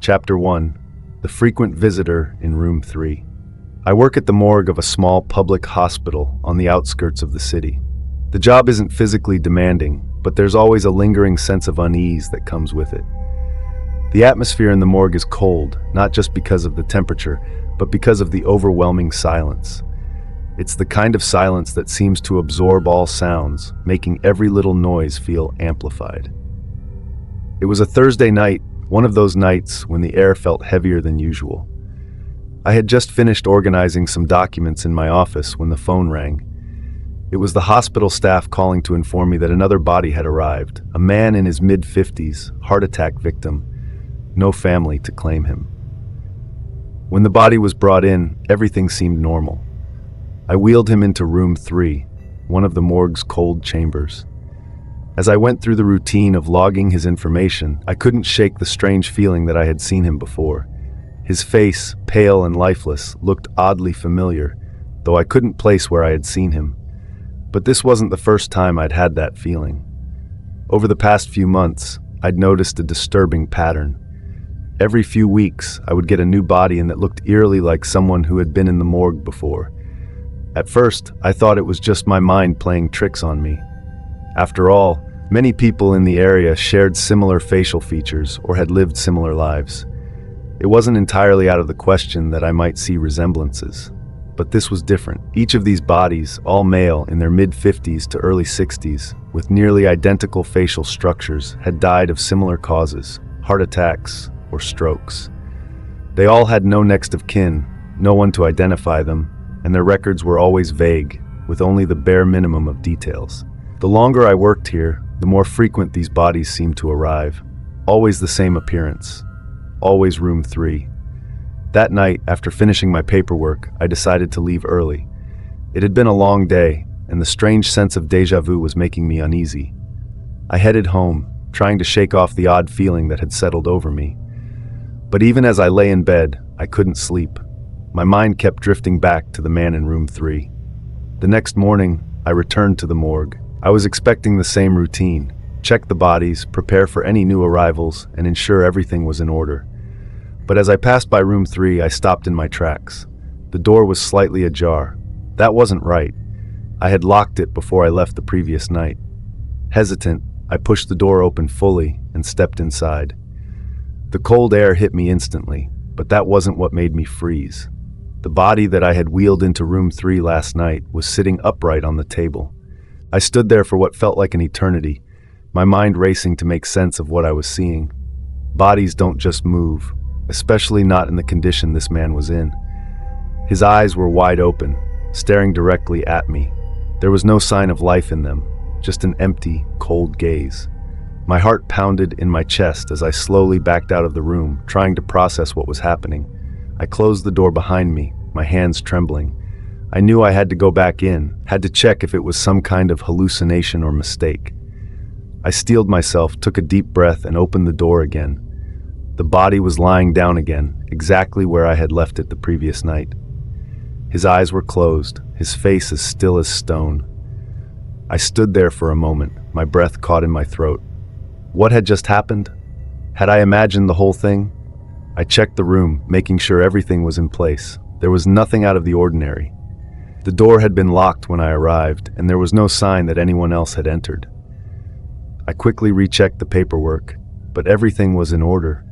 Chapter 1. The Frequent Visitor in Room 3. I work at the morgue of a small public hospital on the outskirts of the city. The job isn't physically demanding, but there's always a lingering sense of unease that comes with it. The atmosphere in the morgue is cold, not just because of the temperature, but because of the overwhelming silence. It's the kind of silence that seems to absorb all sounds, making every little noise feel amplified. It was a Thursday night, one of those nights when the air felt heavier than usual. I had just finished organizing some documents in my office when the phone rang. It was the hospital staff calling to inform me that another body had arrived, a man in his mid-50s, heart attack victim, no family to claim him. When the body was brought in, everything seemed normal. I wheeled him into room 3, one of the morgue's cold chambers. As I went through the routine of logging his information, I couldn't shake the strange feeling that I had seen him before. His face, pale and lifeless, looked oddly familiar, though I couldn't place where I had seen him. But this wasn't the first time I'd had that feeling. Over the past few months, I'd noticed a disturbing pattern. Every few weeks, I would get a new body in that looked eerily like someone who had been in the morgue before. At first, I thought it was just my mind playing tricks on me. After all, many people in the area shared similar facial features or had lived similar lives. It wasn't entirely out of the question that I might see resemblances. But this was different. Each of these bodies, all male in their mid-50s to early 60s, with nearly identical facial structures, had died of similar causes, heart attacks or strokes. They all had no next of kin, no one to identify them, and their records were always vague, with only the bare minimum of details. The longer I worked here, the more frequent these bodies seemed to arrive. Always the same appearance. Always room 3. That night, after finishing my paperwork, I decided to leave early. It had been a long day, and the strange sense of déjà vu was making me uneasy. I headed home, trying to shake off the odd feeling that had settled over me. But even as I lay in bed, I couldn't sleep. My mind kept drifting back to the man in room 3. The next morning, I returned to the morgue. I was expecting the same routine: check the bodies, prepare for any new arrivals, and ensure everything was in order. But as I passed by room 3, I stopped in my tracks. The door was slightly ajar. That wasn't right. I had locked it before I left the previous night. Hesitant, I pushed the door open fully and stepped inside. The cold air hit me instantly, but that wasn't what made me freeze. The body that I had wheeled into room 3 last night was sitting upright on the table. I stood there for what felt like an eternity, my mind racing to make sense of what I was seeing. Bodies don't just move, especially not in the condition this man was in. His eyes were wide open, staring directly at me. There was no sign of life in them, just an empty, cold gaze. My heart pounded in my chest as I slowly backed out of the room, trying to process what was happening. I closed the door behind me, my hands trembling. I knew I had to go back in, had to check if it was some kind of hallucination or mistake. I steeled myself, took a deep breath, and opened the door again. The body was lying down again, exactly where I had left it the previous night. His eyes were closed, his face as still as stone. I stood there for a moment, my breath caught in my throat. What had just happened? Had I imagined the whole thing? I checked the room, making sure everything was in place. There was nothing out of the ordinary. The door had been locked when I arrived, and there was no sign that anyone else had entered. I quickly rechecked the paperwork, but everything was in order.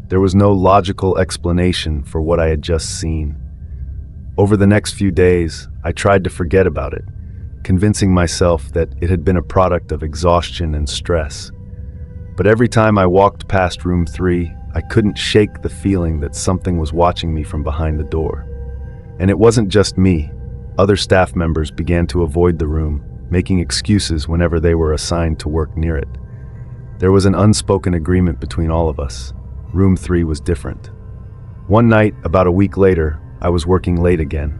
There was no logical explanation for what I had just seen. Over the next few days, I tried to forget about it, convincing myself that it had been a product of exhaustion and stress. But every time I walked past room 3, I couldn't shake the feeling that something was watching me from behind the door. And it wasn't just me. Other staff members began to avoid the room, making excuses whenever they were assigned to work near it. There was an unspoken agreement between all of us. Room 3 was different. One night, about a week later, I was working late again.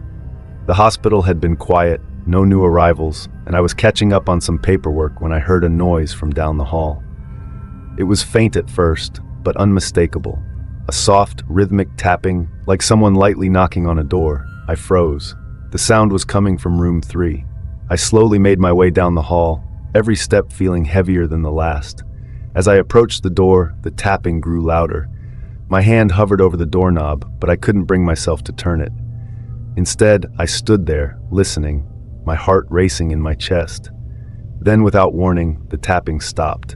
The hospital had been quiet, no new arrivals, and I was catching up on some paperwork when I heard a noise from down the hall. It was faint at first, but unmistakable. A soft, rhythmic tapping, like someone lightly knocking on a door. I froze. The sound was coming from room 3. I slowly made my way down the hall, every step feeling heavier than the last. As I approached the door, the tapping grew louder. My hand hovered over the doorknob, but I couldn't bring myself to turn it. Instead, I stood there, listening, my heart racing in my chest. Then, without warning, the tapping stopped.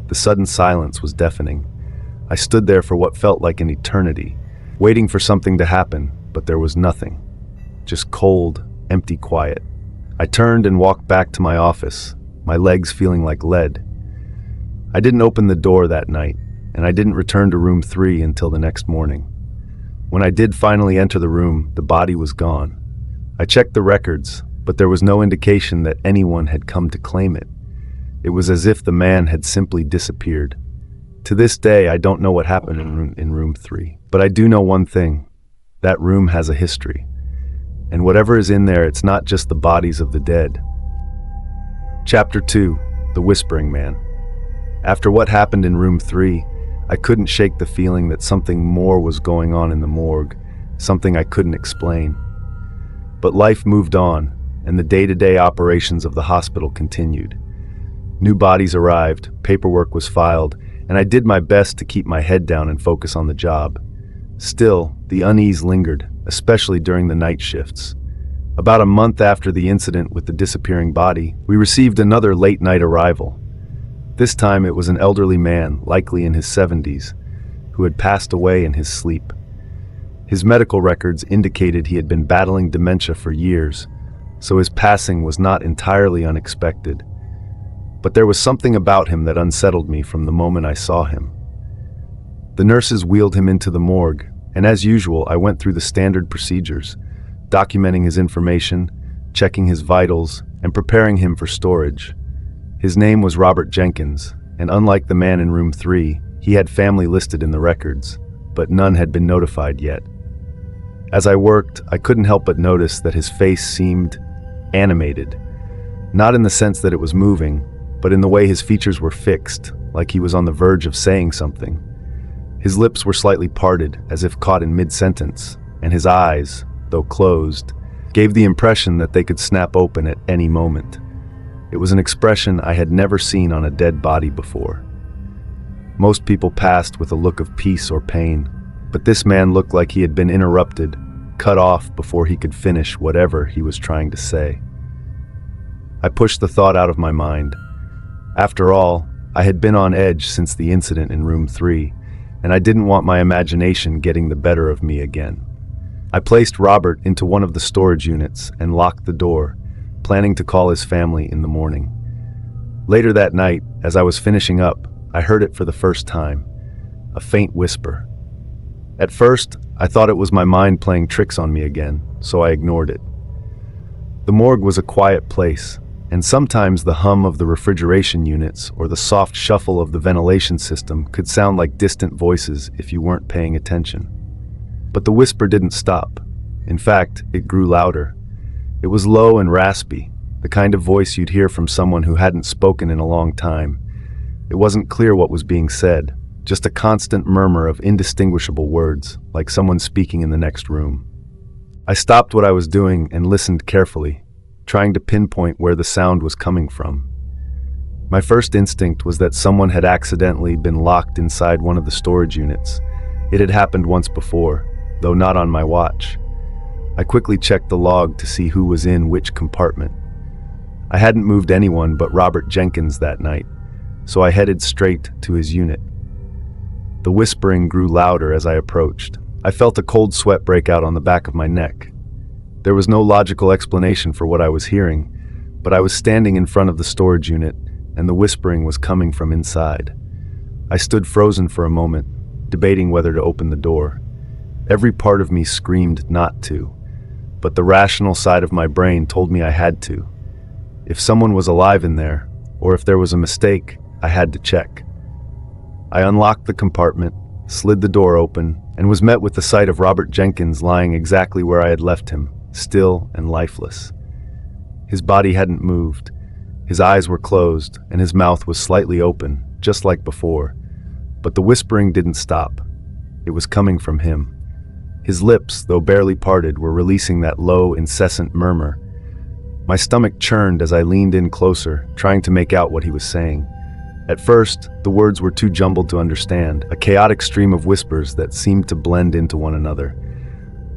The sudden silence was deafening. I stood there for what felt like an eternity, waiting for something to happen, but there was nothing. Just cold, empty quiet. I turned and walked back to my office, my legs feeling like lead. I didn't open the door that night, and I didn't return to room 3 until the next morning. When I did finally enter the room, the body was gone. I checked the records, but there was no indication that anyone had come to claim it. It was as if the man had simply disappeared. To this day, I don't know what happened in room 3, but I do know one thing. That room has a history. And whatever is in there, it's not just the bodies of the dead. Chapter 2, The Whispering Man. After what happened in room 3, I couldn't shake the feeling that something more was going on in the morgue, something I couldn't explain. But life moved on, and the day-to-day operations of the hospital continued. New bodies arrived, paperwork was filed, and I did my best to keep my head down and focus on the job. Still, the unease lingered, especially during the night shifts. About a month after the incident with the disappearing body, we received another late-night arrival. This time it was an elderly man, likely in his 70s, who had passed away in his sleep. His medical records indicated he had been battling dementia for years, so his passing was not entirely unexpected. But there was something about him that unsettled me from the moment I saw him. The nurses wheeled him into the morgue, and as usual, I went through the standard procedures, documenting his information, checking his vitals, and preparing him for storage. His name was Robert Jenkins, and unlike the man in room 3, he had family listed in the records, but none had been notified yet. As I worked, I couldn't help but notice that his face seemed animated, not in the sense that it was moving, but in the way his features were fixed, like he was on the verge of saying something. His lips were slightly parted, as if caught in mid-sentence, and his eyes, though closed, gave the impression that they could snap open at any moment. It was an expression I had never seen on a dead body before. Most people passed with a look of peace or pain, but this man looked like he had been interrupted, cut off before he could finish whatever he was trying to say. I pushed the thought out of my mind. After all, I had been on edge since the incident in room 3, and I didn't want my imagination getting the better of me again. I placed Robert into one of the storage units and locked the door, planning to call his family in the morning. Later that night, as I was finishing up, I heard it for the first time, a faint whisper. At first, I thought it was my mind playing tricks on me again, so I ignored it. The morgue was a quiet place, and sometimes the hum of the refrigeration units or the soft shuffle of the ventilation system could sound like distant voices if you weren't paying attention. But the whisper didn't stop. In fact, it grew louder. It was low and raspy, the kind of voice you'd hear from someone who hadn't spoken in a long time. It wasn't clear what was being said, just a constant murmur of indistinguishable words, like someone speaking in the next room. I stopped what I was doing and listened carefully, trying to pinpoint where the sound was coming from. My first instinct was that someone had accidentally been locked inside one of the storage units. It had happened once before, though not on my watch. I quickly checked the log to see who was in which compartment. I hadn't moved anyone but Robert Jenkins that night, so I headed straight to his unit. The whispering grew louder as I approached. I felt a cold sweat break out on the back of my neck. There was no logical explanation for what I was hearing, but I was standing in front of the storage unit, and the whispering was coming from inside. I stood frozen for a moment, debating whether to open the door. Every part of me screamed not to, but the rational side of my brain told me I had to. If someone was alive in there, or if there was a mistake, I had to check. I unlocked the compartment, slid the door open, and was met with the sight of Robert Jenkins lying exactly where I had left him, still and lifeless. His body hadn't moved. His eyes were closed, and his mouth was slightly open, just like before. But the whispering didn't stop. It was coming from him. His lips, though barely parted, were releasing that low, incessant murmur. My stomach churned as I leaned in closer, trying to make out what he was saying. At first, the words were too jumbled to understand, a chaotic stream of whispers that seemed to blend into one another.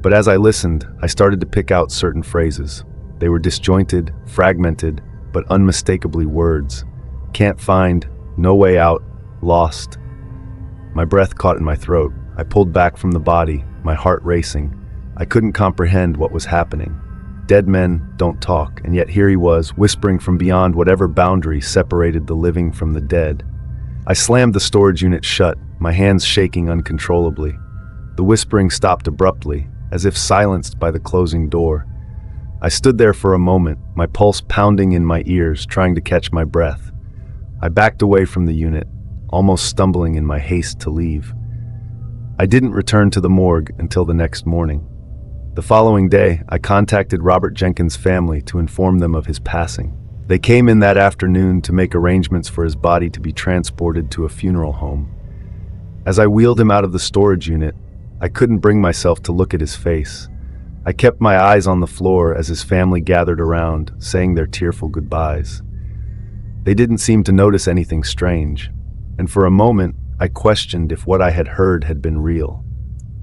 But as I listened, I started to pick out certain phrases. They were disjointed, fragmented, but unmistakably words. Can't find, no way out, lost. My breath caught in my throat. I pulled back from the body, my heart racing. I couldn't comprehend what was happening. Dead men don't talk, and yet here he was, whispering from beyond whatever boundary separated the living from the dead. I slammed the storage unit shut, my hands shaking uncontrollably. The whispering stopped abruptly, as if silenced by the closing door. I stood there for a moment, my pulse pounding in my ears, trying to catch my breath. I backed away from the unit, almost stumbling in my haste to leave. I didn't return to the morgue until the next morning. The following day, I contacted Robert Jenkins' family to inform them of his passing. They came in that afternoon to make arrangements for his body to be transported to a funeral home. As I wheeled him out of the storage unit, I couldn't bring myself to look at his face. I kept my eyes on the floor as his family gathered around, saying their tearful goodbyes. They didn't seem to notice anything strange, and for a moment, I questioned if what I had heard had been real.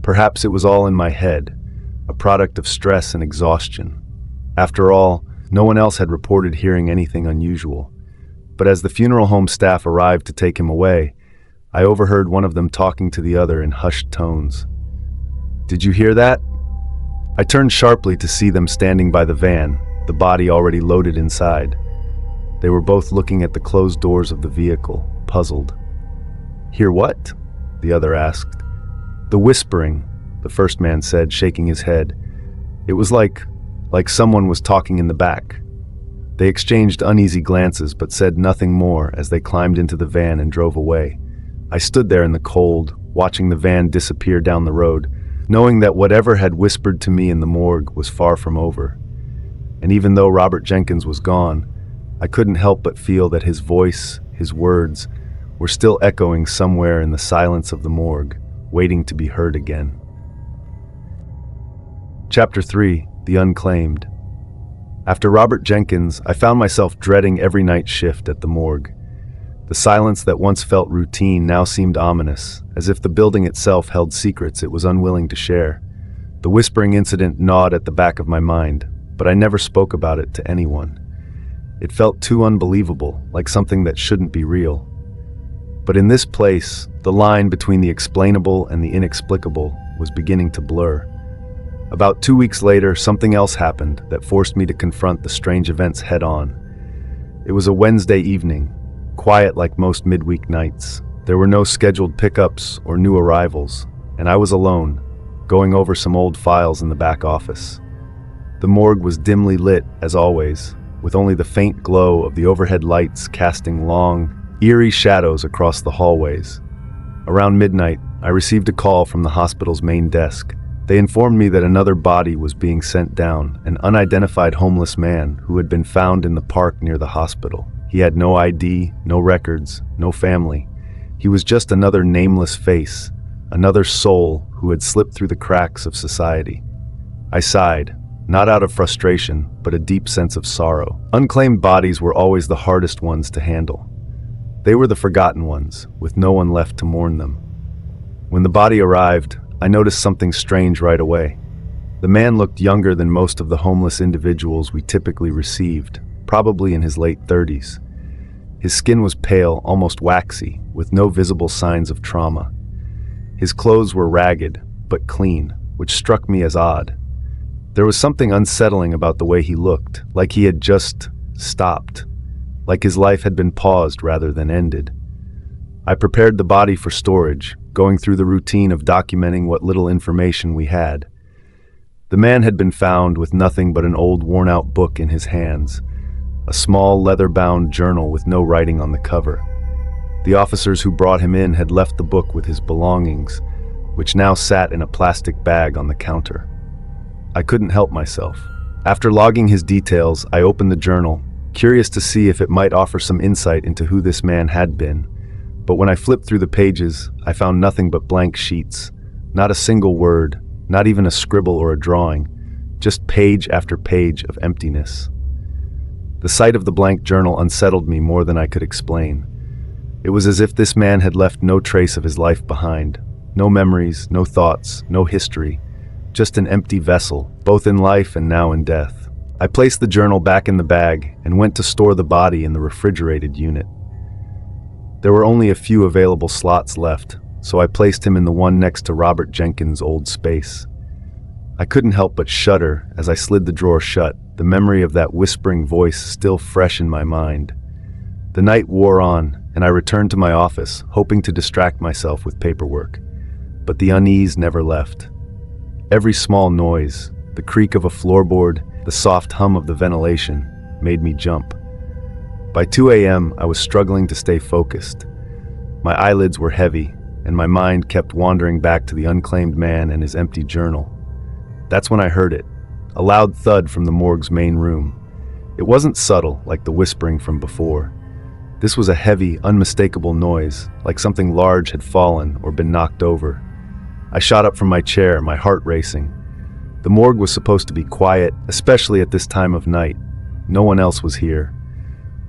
Perhaps it was all in my head, a product of stress and exhaustion. After all, no one else had reported hearing anything unusual. But as the funeral home staff arrived to take him away, I overheard one of them talking to the other in hushed tones. "Did you hear that?" I turned sharply to see them standing by the van, the body already loaded inside. They were both looking at the closed doors of the vehicle, puzzled. "Hear what?" the other asked. "The whispering," the first man said, shaking his head. "It was like someone was talking in the back." They exchanged uneasy glances but said nothing more as they climbed into the van and drove away. I stood there in the cold, watching the van disappear down the road, knowing that whatever had whispered to me in the morgue was far from over. And even though Robert Jenkins was gone, I couldn't help but feel that his voice, his words, were still echoing somewhere in the silence of the morgue, waiting to be heard again. Chapter 3: The Unclaimed. After Robert Jenkins, I found myself dreading every night shift at the morgue. The silence that once felt routine now seemed ominous, as if the building itself held secrets it was unwilling to share. The whispering incident gnawed at the back of my mind, but I never spoke about it to anyone. It felt too unbelievable, like something that shouldn't be real. But in this place, the line between the explainable and the inexplicable was beginning to blur. About 2 weeks later, something else happened that forced me to confront the strange events head-on. It was a Wednesday evening, quiet like most midweek nights. There were no scheduled pickups or new arrivals, and I was alone, going over some old files in the back office. The morgue was dimly lit, as always, with only the faint glow of the overhead lights casting long, eerie shadows across the hallways. Around midnight, I received a call from the hospital's main desk. They informed me that another body was being sent down, an unidentified homeless man who had been found in the park near the hospital. He had no ID, no records, no family. He was just another nameless face, another soul who had slipped through the cracks of society. I sighed, not out of frustration, but a deep sense of sorrow. Unclaimed bodies were always the hardest ones to handle. They were the forgotten ones, with no one left to mourn them. When the body arrived, I noticed something strange right away. The man looked younger than most of the homeless individuals we typically received, probably in his late 30s. His skin was pale, almost waxy, with no visible signs of trauma. His clothes were ragged, but clean, which struck me as odd. There was something unsettling about the way he looked, like he had just stopped, like his life had been paused rather than ended. I prepared the body for storage, going through the routine of documenting what little information we had. The man had been found with nothing but an old worn-out book in his hands, a small leather-bound journal with no writing on the cover. The officers who brought him in had left the book with his belongings, which now sat in a plastic bag on the counter. I couldn't help myself. After logging his details, I opened the journal, curious to see if it might offer some insight into who this man had been. But when I flipped through the pages, I found nothing but blank sheets, not a single word, not even a scribble or a drawing, just page after page of emptiness. The sight of the blank journal unsettled me more than I could explain. It was as if this man had left no trace of his life behind. No memories, no thoughts, no history. Just an empty vessel, both in life and now in death. I placed the journal back in the bag and went to store the body in the refrigerated unit. There were only a few available slots left, so I placed him in the one next to Robert Jenkins' old space. I couldn't help but shudder as I slid the drawer shut, the memory of that whispering voice still fresh in my mind. The night wore on, and I returned to my office, hoping to distract myself with paperwork. But the unease never left. Every small noise, the creak of a floorboard, the soft hum of the ventilation, made me jump. By 2 a.m., I was struggling to stay focused. My eyelids were heavy, and my mind kept wandering back to the unclaimed man and his empty journal. That's when I heard it, a loud thud from the morgue's main room. It wasn't subtle like the whispering from before. This was a heavy, unmistakable noise, like something large had fallen or been knocked over. I shot up from my chair, my heart racing. The morgue was supposed to be quiet, especially at this time of night. No one else was here.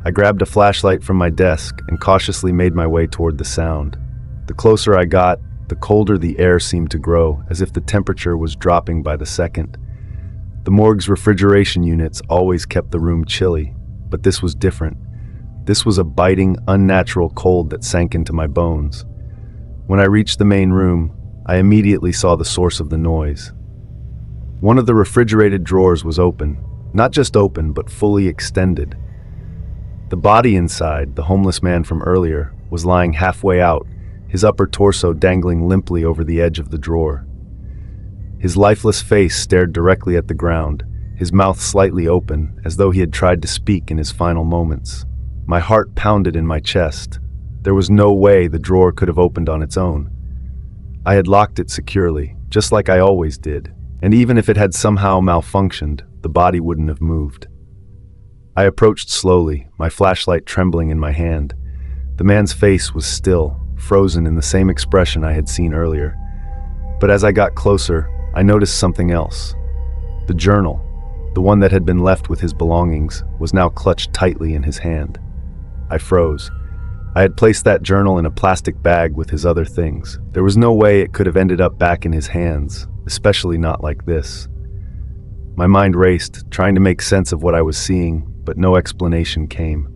I grabbed a flashlight from my desk and cautiously made my way toward the sound. The closer I got, the colder the air seemed to grow, as if the temperature was dropping by the second. The morgue's refrigeration units always kept the room chilly, but this was different. This was a biting, unnatural cold that sank into my bones. When I reached the main room, I immediately saw the source of the noise. One of the refrigerated drawers was open, not just open, but fully extended. The body inside, the homeless man from earlier, was lying halfway out, his upper torso dangling limply over the edge of the drawer. His lifeless face stared directly at the ground, his mouth slightly open, as though he had tried to speak in his final moments. My heart pounded in my chest. There was no way the drawer could have opened on its own. I had locked it securely, just like I always did, and even if it had somehow malfunctioned, the body wouldn't have moved. I approached slowly, my flashlight trembling in my hand. The man's face was still, frozen in the same expression I had seen earlier. But as I got closer, I noticed something else. The journal, the one that had been left with his belongings, was now clutched tightly in his hand. I froze. I had placed that journal in a plastic bag with his other things. There was no way it could have ended up back in his hands, especially not like this. My mind raced, trying to make sense of what I was seeing, but no explanation came.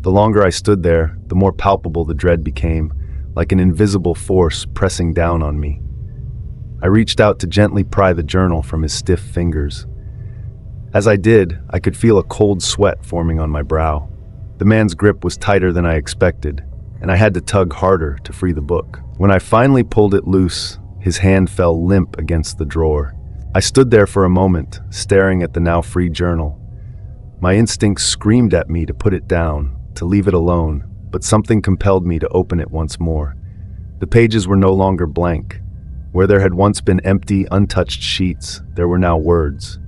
The longer I stood there, the more palpable the dread became, like an invisible force pressing down on me. I reached out to gently pry the journal from his stiff fingers. As I did, I could feel a cold sweat forming on my brow. The man's grip was tighter than I expected, and I had to tug harder to free the book. When I finally pulled it loose, his hand fell limp against the drawer. I stood there for a moment, staring at the now free journal. My instincts screamed at me to put it down, to leave it alone, but something compelled me to open it once more. The pages were no longer blank. Where there had once been empty, untouched sheets, there were now words.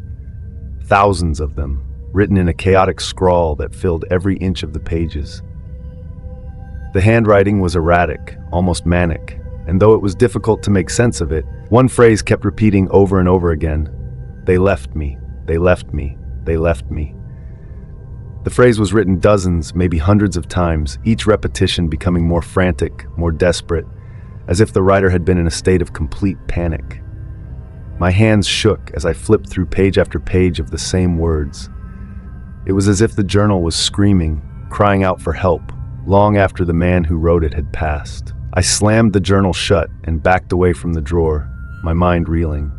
Thousands of them, written in a chaotic scrawl that filled every inch of the pages. The handwriting was erratic, almost manic, and though it was difficult to make sense of it, one phrase kept repeating over and over again: "They left me, they left me, they left me." The phrase was written dozens, maybe hundreds of times, each repetition becoming more frantic, more desperate, as if the writer had been in a state of complete panic. My hands shook as I flipped through page after page of the same words. It was as if the journal was screaming, crying out for help, long after the man who wrote it had passed. I slammed the journal shut and backed away from the drawer, my mind reeling.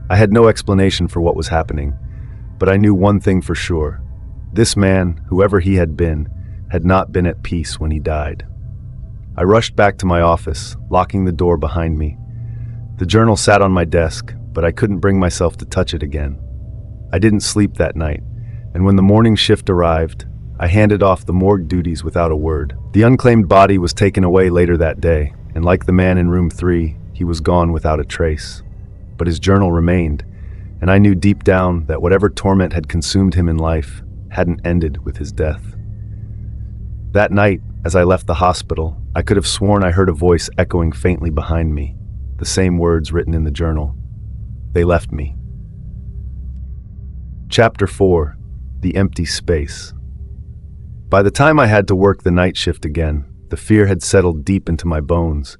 I had no explanation for what was happening, but I knew one thing for sure. This man, whoever he had not been at peace when he died. I rushed back to my office, locking the door behind me. The journal sat on my desk, but I couldn't bring myself to touch it again. I didn't sleep that night, and when the morning shift arrived, I handed off the morgue duties without a word. The unclaimed body was taken away later that day, and like the man in room 3, he was gone without a trace. But his journal remained, and I knew deep down that whatever torment had consumed him in life hadn't ended with his death. That night, as I left the hospital, I could have sworn I heard a voice echoing faintly behind me, the same words written in the journal. They left me. Chapter 4: The Empty Space. By the time I had to work the night shift again, The fear had settled deep into my bones.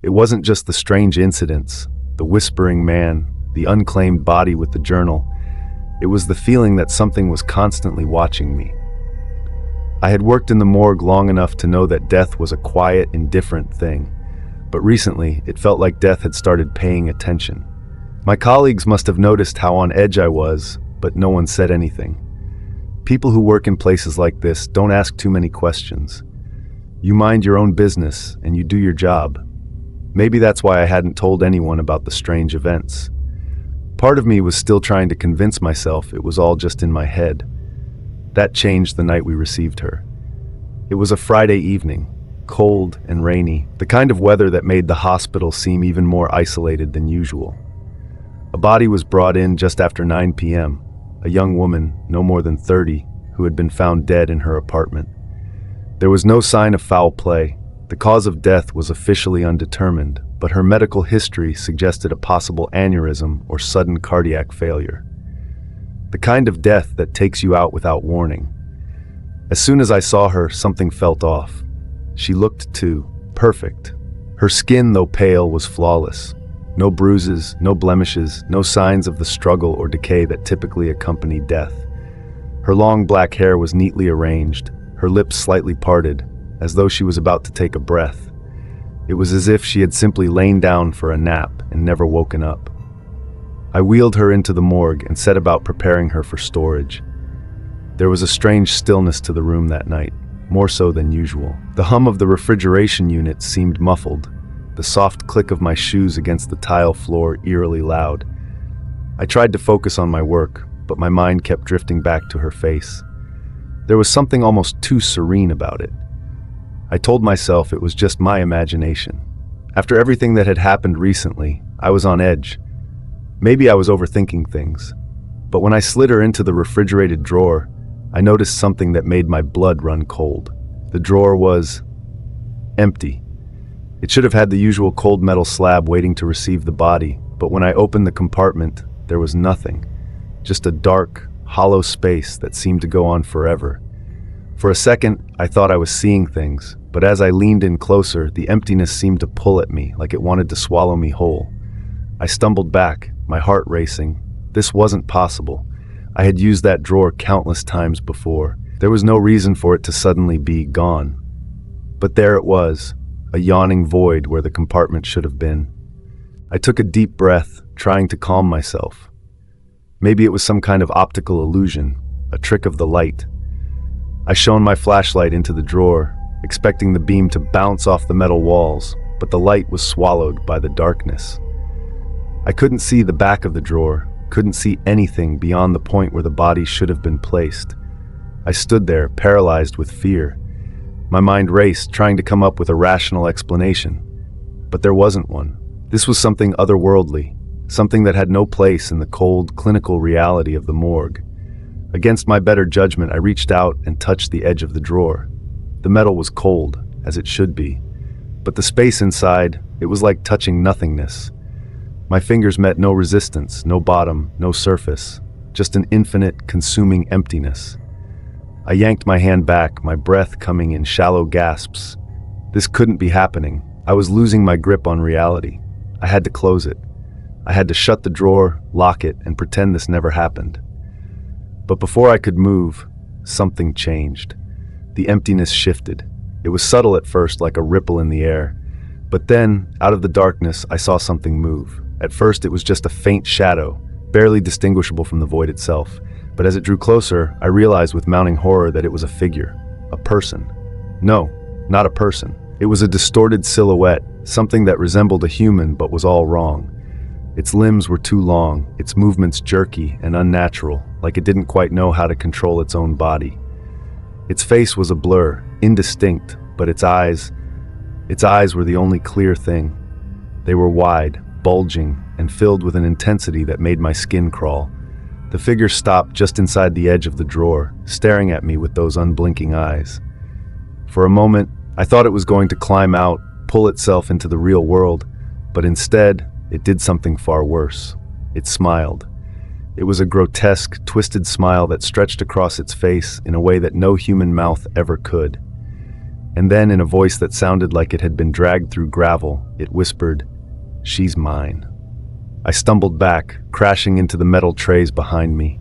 It wasn't just the strange incidents, the whispering man, the unclaimed body with the journal. It was the feeling that something was constantly watching me. I had worked in the morgue long enough to know that death was a quiet, indifferent thing, but recently it felt like death had started paying attention. My colleagues must have noticed how on edge I was, but no one said anything. People who work in places like this don't ask too many questions. You mind your own business and you do your job. Maybe that's why I hadn't told anyone about the strange events. Part of me was still trying to convince myself it was all just in my head. That changed the night we received her. It was a Friday evening, cold and rainy, the kind of weather that made the hospital seem even more isolated than usual. A body was brought in just after 9 p.m., a young woman, no more than 30, who had been found dead in her apartment. There was no sign of foul play. The cause of death was officially undetermined, but her medical history suggested a possible aneurysm or sudden cardiac failure. The kind of death that takes you out without warning. As soon as I saw her, something felt off. She looked, too, perfect. Her skin, though pale, was flawless. No bruises, no blemishes, no signs of the struggle or decay that typically accompany death. Her long black hair was neatly arranged, her lips slightly parted, as though she was about to take a breath. It was as if she had simply lain down for a nap and never woken up. I wheeled her into the morgue and set about preparing her for storage. There was a strange stillness to the room that night, more so than usual. The hum of the refrigeration unit seemed muffled, the soft click of my shoes against the tile floor eerily loud. I tried to focus on my work, but my mind kept drifting back to her face. There was something almost too serene about it. I told myself it was just my imagination. After everything that had happened recently, I was on edge. Maybe I was overthinking things. But when I slid her into the refrigerated drawer, I noticed something that made my blood run cold. The drawer was empty. It should have had the usual cold metal slab waiting to receive the body, but when I opened the compartment, there was nothing. Just a dark, hollow space that seemed to go on forever. For a second, I thought I was seeing things, but as I leaned in closer, the emptiness seemed to pull at me like it wanted to swallow me whole. I stumbled back, my heart racing. This wasn't possible. I had used that drawer countless times before. There was no reason for it to suddenly be gone. But there it was, a yawning void where the compartment should have been. I took a deep breath, trying to calm myself. Maybe it was some kind of optical illusion, a trick of the light. I shone my flashlight into the drawer, expecting the beam to bounce off the metal walls, but the light was swallowed by the darkness. I couldn't see the back of the drawer, couldn't see anything beyond the point where the body should have been placed. I stood there, paralyzed with fear. My mind raced, trying to come up with a rational explanation. But there wasn't one. This was something otherworldly, something that had no place in the cold, clinical reality of the morgue. Against my better judgment, I reached out and touched the edge of the drawer. The metal was cold, as it should be. But the space inside, it was like touching nothingness. My fingers met no resistance, no bottom, no surface, just an infinite, consuming emptiness. I yanked my hand back, my breath coming in shallow gasps. This couldn't be happening. I was losing my grip on reality. I had to close it. I had to shut the drawer, lock it, and pretend this never happened. But before I could move, something changed. The emptiness shifted. It was subtle at first, like a ripple in the air. But then, out of the darkness, I saw something move. At first, it was just a faint shadow, barely distinguishable from the void itself. But as it drew closer, I realized with mounting horror that it was a figure, a person. No, not a person. It was a distorted silhouette, something that resembled a human but was all wrong. Its limbs were too long, its movements jerky and unnatural, like it didn't quite know how to control its own body. Its face was a blur, indistinct, but its eyes were the only clear thing. They were wide, bulging, and filled with an intensity that made my skin crawl. The figure stopped just inside the edge of the drawer, staring at me with those unblinking eyes. For a moment, I thought it was going to climb out, pull itself into the real world, but instead, it did something far worse. It smiled. It was a grotesque, twisted smile that stretched across its face in a way that no human mouth ever could. And then, in a voice that sounded like it had been dragged through gravel, it whispered, "She's mine." I stumbled back, crashing into the metal trays behind me.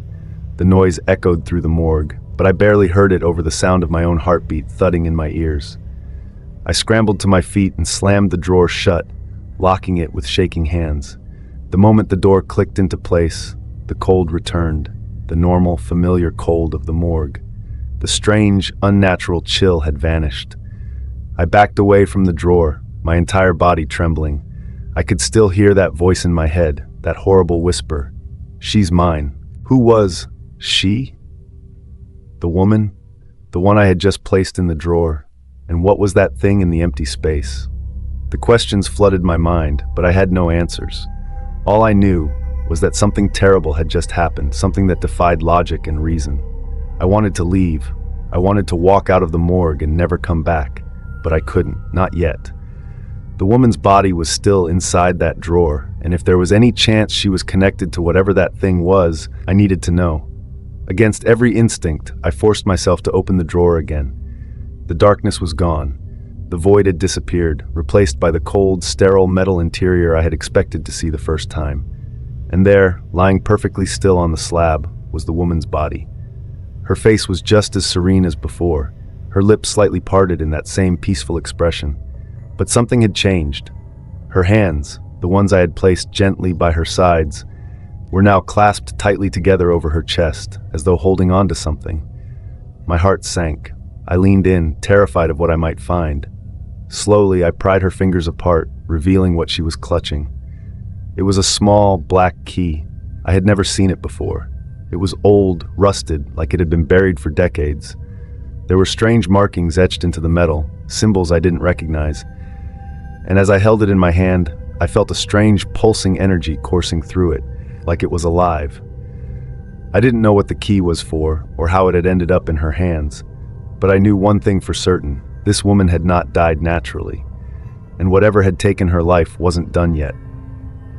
The noise echoed through the morgue, but I barely heard it over the sound of my own heartbeat thudding in my ears. I scrambled to my feet and slammed the drawer shut, locking it with shaking hands. The moment the door clicked into place, the cold returned, the normal, familiar cold of the morgue. The strange, unnatural chill had vanished. I backed away from the drawer, my entire body trembling. I could still hear that voice in my head, that horrible whisper. "She's mine." Who was she? The woman? The one I had just placed in the drawer? And what was that thing in the empty space? The questions flooded my mind, but I had no answers. All I knew was that something terrible had just happened, something that defied logic and reason. I wanted to leave. I wanted to walk out of the morgue and never come back, but I couldn't, not yet. The woman's body was still inside that drawer, and if there was any chance she was connected to whatever that thing was, I needed to know. Against every instinct, I forced myself to open the drawer again. The darkness was gone. The void had disappeared, replaced by the cold, sterile metal interior I had expected to see the first time. And there, lying perfectly still on the slab, was the woman's body. Her face was just as serene as before, her lips slightly parted in that same peaceful expression. But something had changed. Her hands, the ones I had placed gently by her sides, were now clasped tightly together over her chest, as though holding on to something. My heart sank. I leaned in, terrified of what I might find. Slowly, I pried her fingers apart, revealing what she was clutching. It was a small, black key. I had never seen it before. It was old, rusted, like it had been buried for decades. There were strange markings etched into the metal, symbols I didn't recognize. And as I held it in my hand, I felt a strange, pulsing energy coursing through it, like it was alive. I didn't know what the key was for, or how it had ended up in her hands, but I knew one thing for certain: this woman had not died naturally, and whatever had taken her life wasn't done yet.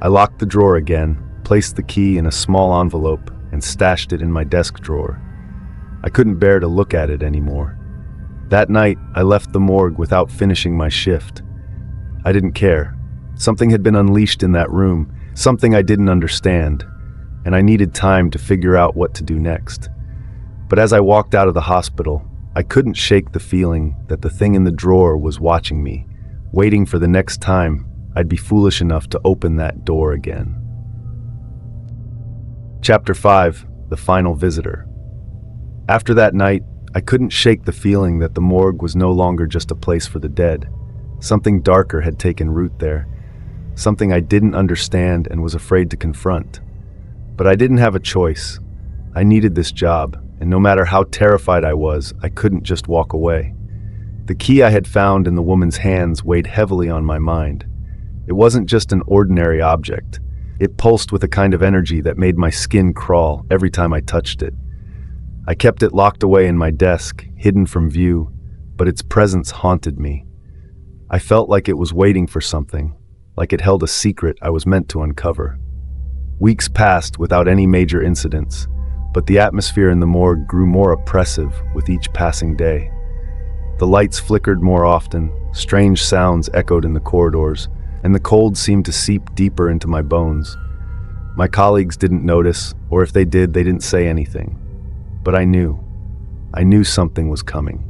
I locked the drawer again, placed the key in a small envelope, and stashed it in my desk drawer. I couldn't bear to look at it anymore. That night, I left the morgue without finishing my shift. I didn't care. Something had been unleashed in that room, something I didn't understand, and I needed time to figure out what to do next. But as I walked out of the hospital, I couldn't shake the feeling that the thing in the drawer was watching me, waiting for the next time I'd be foolish enough to open that door again. Chapter 5: The Final Visitor. After that night, I couldn't shake the feeling that the morgue was no longer just a place for the dead. Something darker had taken root there, something I didn't understand and was afraid to confront. But I didn't have a choice. I needed this job, and no matter how terrified I was, I couldn't just walk away. The key I had found in the woman's hands weighed heavily on my mind. It wasn't just an ordinary object. It pulsed with a kind of energy that made my skin crawl every time I touched it. I kept it locked away in my desk, hidden from view, but its presence haunted me. I felt like it was waiting for something, like it held a secret I was meant to uncover. Weeks passed without any major incidents, but the atmosphere in the morgue grew more oppressive with each passing day. The lights flickered more often, strange sounds echoed in the corridors, and the cold seemed to seep deeper into my bones. My colleagues didn't notice, or if they did, they didn't say anything. But I knew something was coming.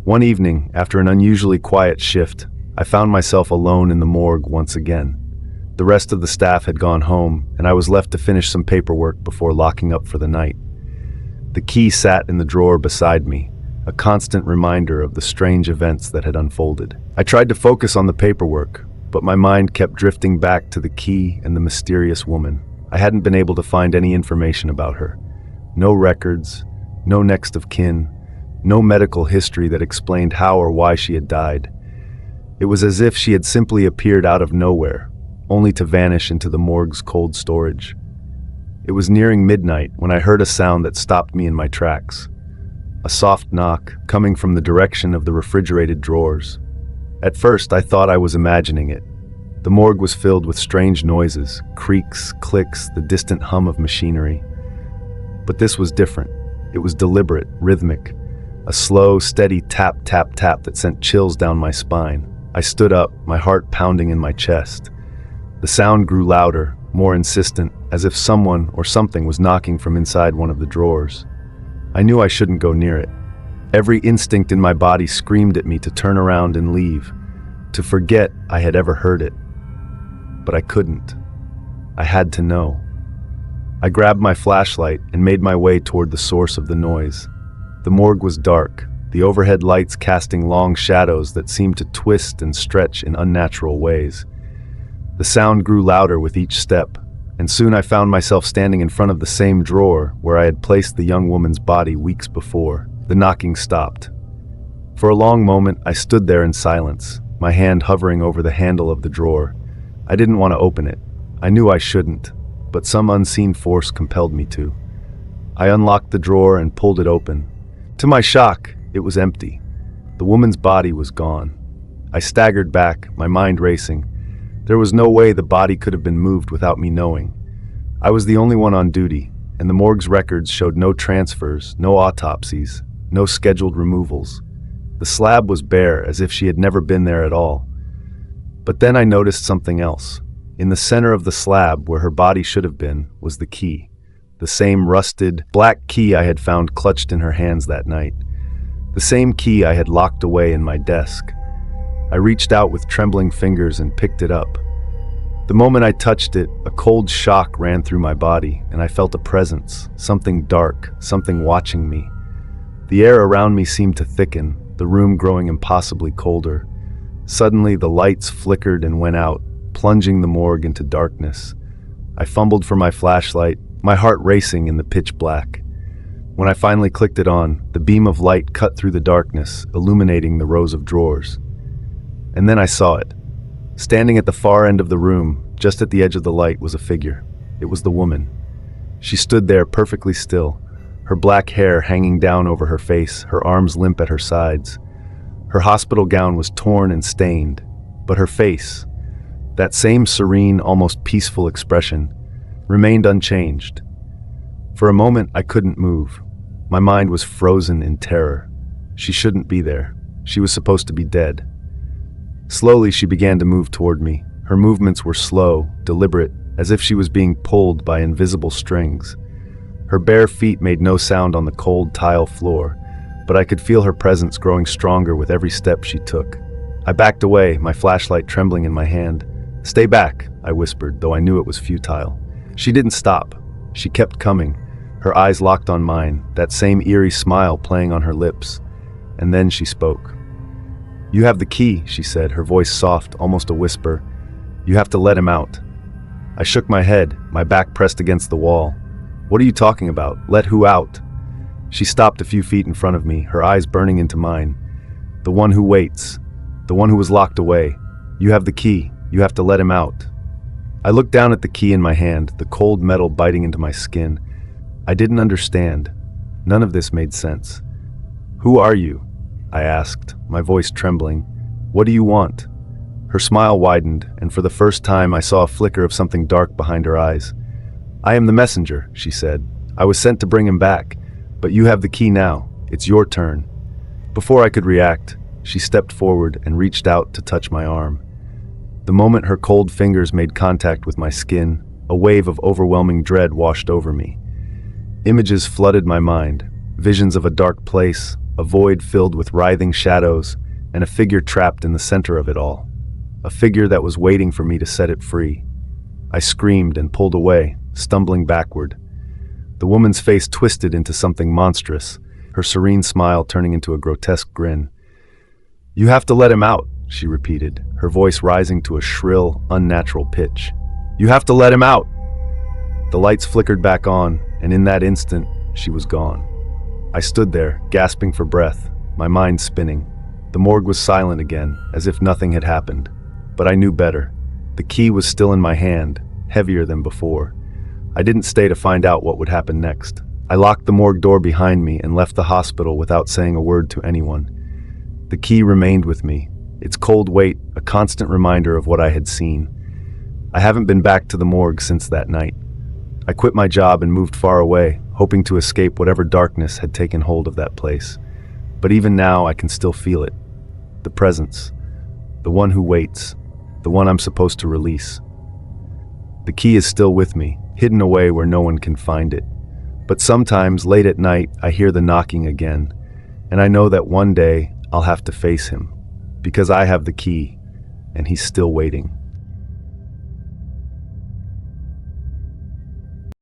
One evening, after an unusually quiet shift, I found myself alone in the morgue once again. The rest of the staff had gone home, and I was left to finish some paperwork before locking up for the night. The key sat in the drawer beside me, a constant reminder of the strange events that had unfolded. I tried to focus on the paperwork, but my mind kept drifting back to the key and the mysterious woman. I hadn't been able to find any information about her. No records, no next of kin, no medical history that explained how or why she had died. It was as if she had simply appeared out of nowhere, only to vanish into the morgue's cold storage. It was nearing midnight when I heard a sound that stopped me in my tracks. A soft knock coming from the direction of the refrigerated drawers. At first, I thought I was imagining it. The morgue was filled with strange noises, creaks, clicks, the distant hum of machinery. But this was different. It was deliberate, rhythmic. A slow, steady tap, tap, tap that sent chills down my spine. I stood up, my heart pounding in my chest. The sound grew louder, more insistent, as if someone or something was knocking from inside one of the drawers. I knew I shouldn't go near it. Every instinct in my body screamed at me to turn around and leave, to forget I had ever heard it. But I couldn't. I had to know. I grabbed my flashlight and made my way toward the source of the noise. The morgue was dark, the overhead lights casting long shadows that seemed to twist and stretch in unnatural ways. The sound grew louder with each step, and soon I found myself standing in front of the same drawer where I had placed the young woman's body weeks before. The knocking stopped. For a long moment, I stood there in silence, my hand hovering over the handle of the drawer. I didn't want to open it. I knew I shouldn't, but some unseen force compelled me to. I unlocked the drawer and pulled it open. To my shock, it was empty. The woman's body was gone. I staggered back, my mind racing. There was no way the body could have been moved without me knowing. I was the only one on duty, and the morgue's records showed no transfers, no autopsies, no scheduled removals. The slab was bare, as if she had never been there at all. But then I noticed something else. In the center of the slab, where her body should have been, was the key. The same rusted, black key I had found clutched in her hands that night. The same key I had locked away in my desk. I reached out with trembling fingers and picked it up. The moment I touched it, a cold shock ran through my body, and I felt a presence, something dark, something watching me. The air around me seemed to thicken, the room growing impossibly colder. Suddenly, the lights flickered and went out, plunging the morgue into darkness. I fumbled for my flashlight, my heart racing in the pitch black. When I finally clicked it on, the beam of light cut through the darkness, illuminating the rows of drawers. And then I saw it. Standing at the far end of the room, just at the edge of the light, was a figure. It was the woman. She stood there perfectly still, her black hair hanging down over her face, her arms limp at her sides. Her hospital gown was torn and stained, but her face, that same serene, almost peaceful expression, remained unchanged. For a moment, I couldn't move. My mind was frozen in terror. She shouldn't be there. She was supposed to be dead. Slowly, she began to move toward me. Her movements were slow, deliberate, as if she was being pulled by invisible strings. Her bare feet made no sound on the cold tile floor, but I could feel her presence growing stronger with every step she took. I backed away, my flashlight trembling in my hand. "Stay back," I whispered, though I knew it was futile. She didn't stop. She kept coming, her eyes locked on mine, that same eerie smile playing on her lips. And then she spoke. "You have the key," she said, her voice soft, almost a whisper. "You have to let him out." I shook my head, my back pressed against the wall. "What are you talking about? Let who out?" She stopped a few feet in front of me, her eyes burning into mine. "The one who waits. The one who was locked away. You have the key. You have to let him out." I looked down at the key in my hand, the cold metal biting into my skin. I didn't understand. None of this made sense. "Who are you?" I asked, my voice trembling. "What do you want?" Her smile widened, and for the first time I saw a flicker of something dark behind her eyes. "I am the messenger," she said. "I was sent to bring him back, but you have the key now. It's your turn." Before I could react, she stepped forward and reached out to touch my arm. The moment her cold fingers made contact with my skin, a wave of overwhelming dread washed over me. Images flooded my mind, visions of a dark place, a void filled with writhing shadows, and a figure trapped in the center of it all. A figure that was waiting for me to set it free. I screamed and pulled away, stumbling backward. The woman's face twisted into something monstrous, her serene smile turning into a grotesque grin. "You have to let him out," she repeated, her voice rising to a shrill, unnatural pitch. "You have to let him out!" The lights flickered back on, and in that instant, she was gone. I stood there, gasping for breath, my mind spinning. The morgue was silent again, as if nothing had happened. But I knew better. The key was still in my hand, heavier than before. I didn't stay to find out what would happen next. I locked the morgue door behind me and left the hospital without saying a word to anyone. The key remained with me, its cold weight a constant reminder of what I had seen. I haven't been back to the morgue since that night. I quit my job and moved far away, hoping to escape whatever darkness had taken hold of that place. But even now, I can still feel it. The presence. The one who waits. The one I'm supposed to release. The key is still with me, hidden away where no one can find it. But sometimes, late at night, I hear the knocking again, and I know that one day I'll have to face him, because I have the key, and he's still waiting.